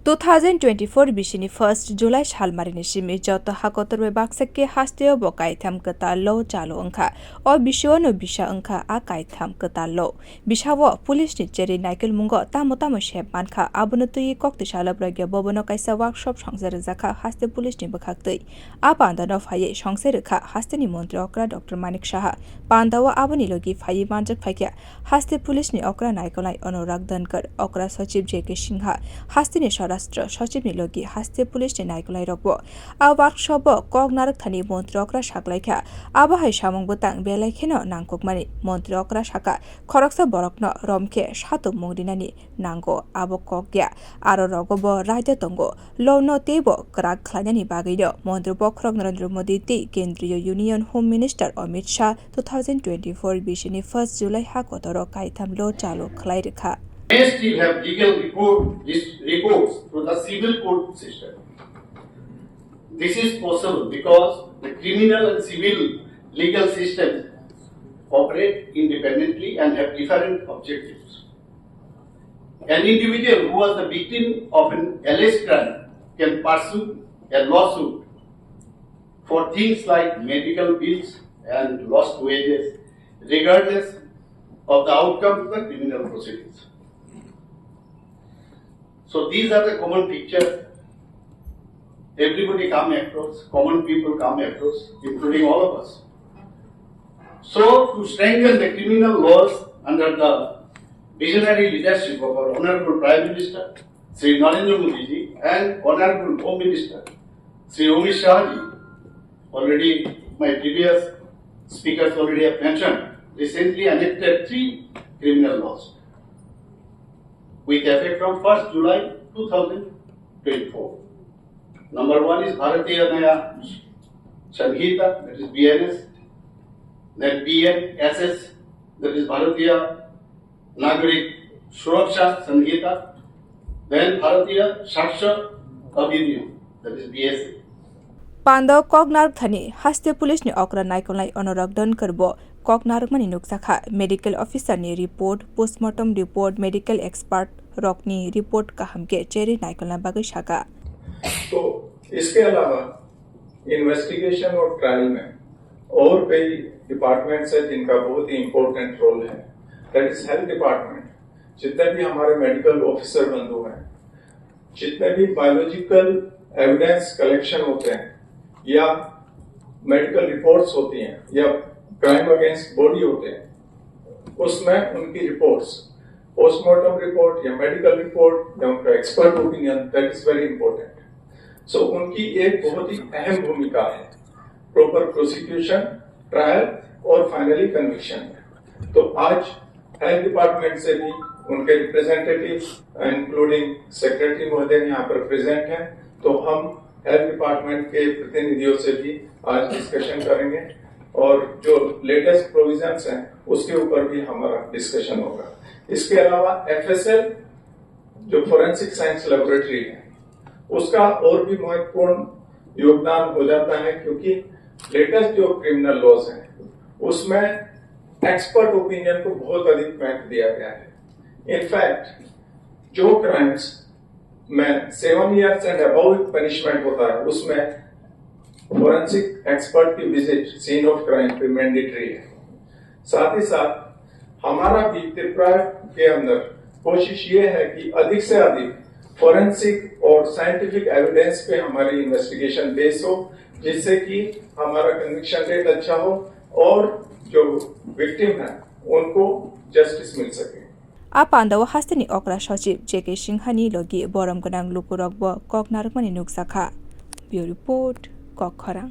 2024 बिसिनि 1 जुलाई सालमारिनि सिमि जत हाकतर बाक्सके हास्तेय बो कायथाम कतालो चालो अंखा ओ बिशोनो बिशा अंखा आ कायथाम कतालो बिशावो पुलिस नि चेरि नाइकेल मुंगो तामो तामो शेप मानखा आबुनतुई कक्तिशाला प्रज्ञा बबनो कायसा वर्कशॉप संसार जाखा हास्ते पुलिस नि बखाक्तै आ पांदानो फाये संसे रेखा हास्ते नि मन्त्री अक्रा डॉक्टर मानिक शाह पांदावा आबनि लगी फाये मानजक फायक्या हास्ते पुलिस नि अक्रा नायकलाई अनुराग धनकर अक्रा सचिव जेके सिंहा हास्ते नि राष्ट्र सचिव निलोगी हास्ते पुलिस ने नायकलाई रखबो आ वर्कशॉप कगनारक थानी मंत्री अक्रा शाकलाइखा आबाहाय सामंग बुतां बेलाइखेनो नांगकमानि मंत्री अक्रा शाका खरकसा बरकनो रमखे सातो मुंगदिनानि नांगो आबो कगया आरो रगबो रायते तंगो लौनो तेबो क्राक खलायनानि बागैनो मंत्री बखरक नरेंद्र मोदी ति केंद्रीय union home minister Amit Shah 2024 बिसिनि 1 जुलाई हा कतरो कायथाम लो चालू खलाय रेखा may still have legal reports to the civil court system. This is possible because the criminal and civil legal systems operate independently and have different objectives. An individual who was the victim of an alleged crime can pursue a lawsuit for things like medical bills and lost wages, regardless of the outcome of the criminal proceedings. So these are the common picture. Everybody come across, common people come across, including all of us. So to strengthen the criminal laws under the visionary leadership of our Honorable Prime Minister, Sri Narendra Modi ji, and Honorable Home Minister, Sri Amit Shah ji, already my previous speakers already have mentioned, recently enacted 3 criminal laws with effect from 1st July 2024. Number 1 is Bharatiya Naya Sanhita, that is BNS. Then BNSS, that is Bharatiya Nagarik Suraksha Sanhita. Then Bharatiya Saksha Abhiniyam, that is BSA. पांदाव कगनारक थानी हास्ते police ने अक्रा नायकलाई अनुराग धनकर बो कगनारक मनि नुकसाखा medical officer ने report postmortem report medical expert रॉकनी report का हमके चेरी नायकलना बागै शाका। तो इसके अलावा इन्वेस्टिगेशन और ट्रायल में और कई डिपार्टमेंट्स हैं जिनका बहुत ही इम्पोर्टेंट रोल है। That is health department. जितने भी हमारे मेडिकल ऑफिसर बंधु हैं, जितने भी बायोलॉजिकल एविडेंस कलेक्शन होते हैं या मेडिकल रिपोर्ट्स होती हैं या क्राइम अगेंस्ट बॉडी होते हैं, उसमें उनकी रिपोर्ट्स, पोस्टमार्टम रिपोर्ट या मेडिकल रिपोर्ट या उनका expert opinion, that is very important. So उनकी एक बहुत ही अहम भूमिका है प्रॉपर प्रोसिक्यूशन, ट्रायल और फाइनली कन्विक्शन में। तो आज हेल्थ डिपार्टमेंट से भी उनके रिप्रेजेंटेटिव इंक्लूडिंग सेक्रेटरी महोदय यहाँ पर प्रेजेंट हैं, तो हम हेल्थ डिपार्टमेंट के प्रतिनिधियों से भी आज डिस्कशन करेंगे और जो लेटेस्ट प्रोविजंस हैं उसके ऊपर भी हमारा डिस्कशन होगा। इसके अलावा FSL जो फोरेंसिक साइंस लेबोरेटरी है, उसका और भी महत्वपूर्ण योगदान हो जाता है क्योंकि लेटेस्ट जो क्रिमिनल लॉज हैं उसमें एक्सपर्ट ओपिनियन को बहुत अधिक महत्व दिया गया है। इनफैक्ट जो क्राइम्स में 7 years एंड अबव पनिशमेंट होता है उसमें फोरेंसिक एक्सपर्ट की विजिट सीन ऑफ क्राइम पे मैंडेटरी है। साथ ही साथ हमारा भी त्रिपुरा के अंदर कोशिश ये है कि अधिक से अधिक फोरेंसिक और साइंटिफिक एविडेंस पे हमारी इन्वेस्टिगेशन बेस हो, जिससे कि हमारा कन्विक्शन रेट अच्छा हो और जो विक्टिम है उनको जस्टिस मिल सके। आ पांदाव हास्तेनी अक्रा सचिव जेके सिंहानी लगी बरम गनांग लुकुरक ब कगनारक मनि नुकसाखा। Bureau report कखरां।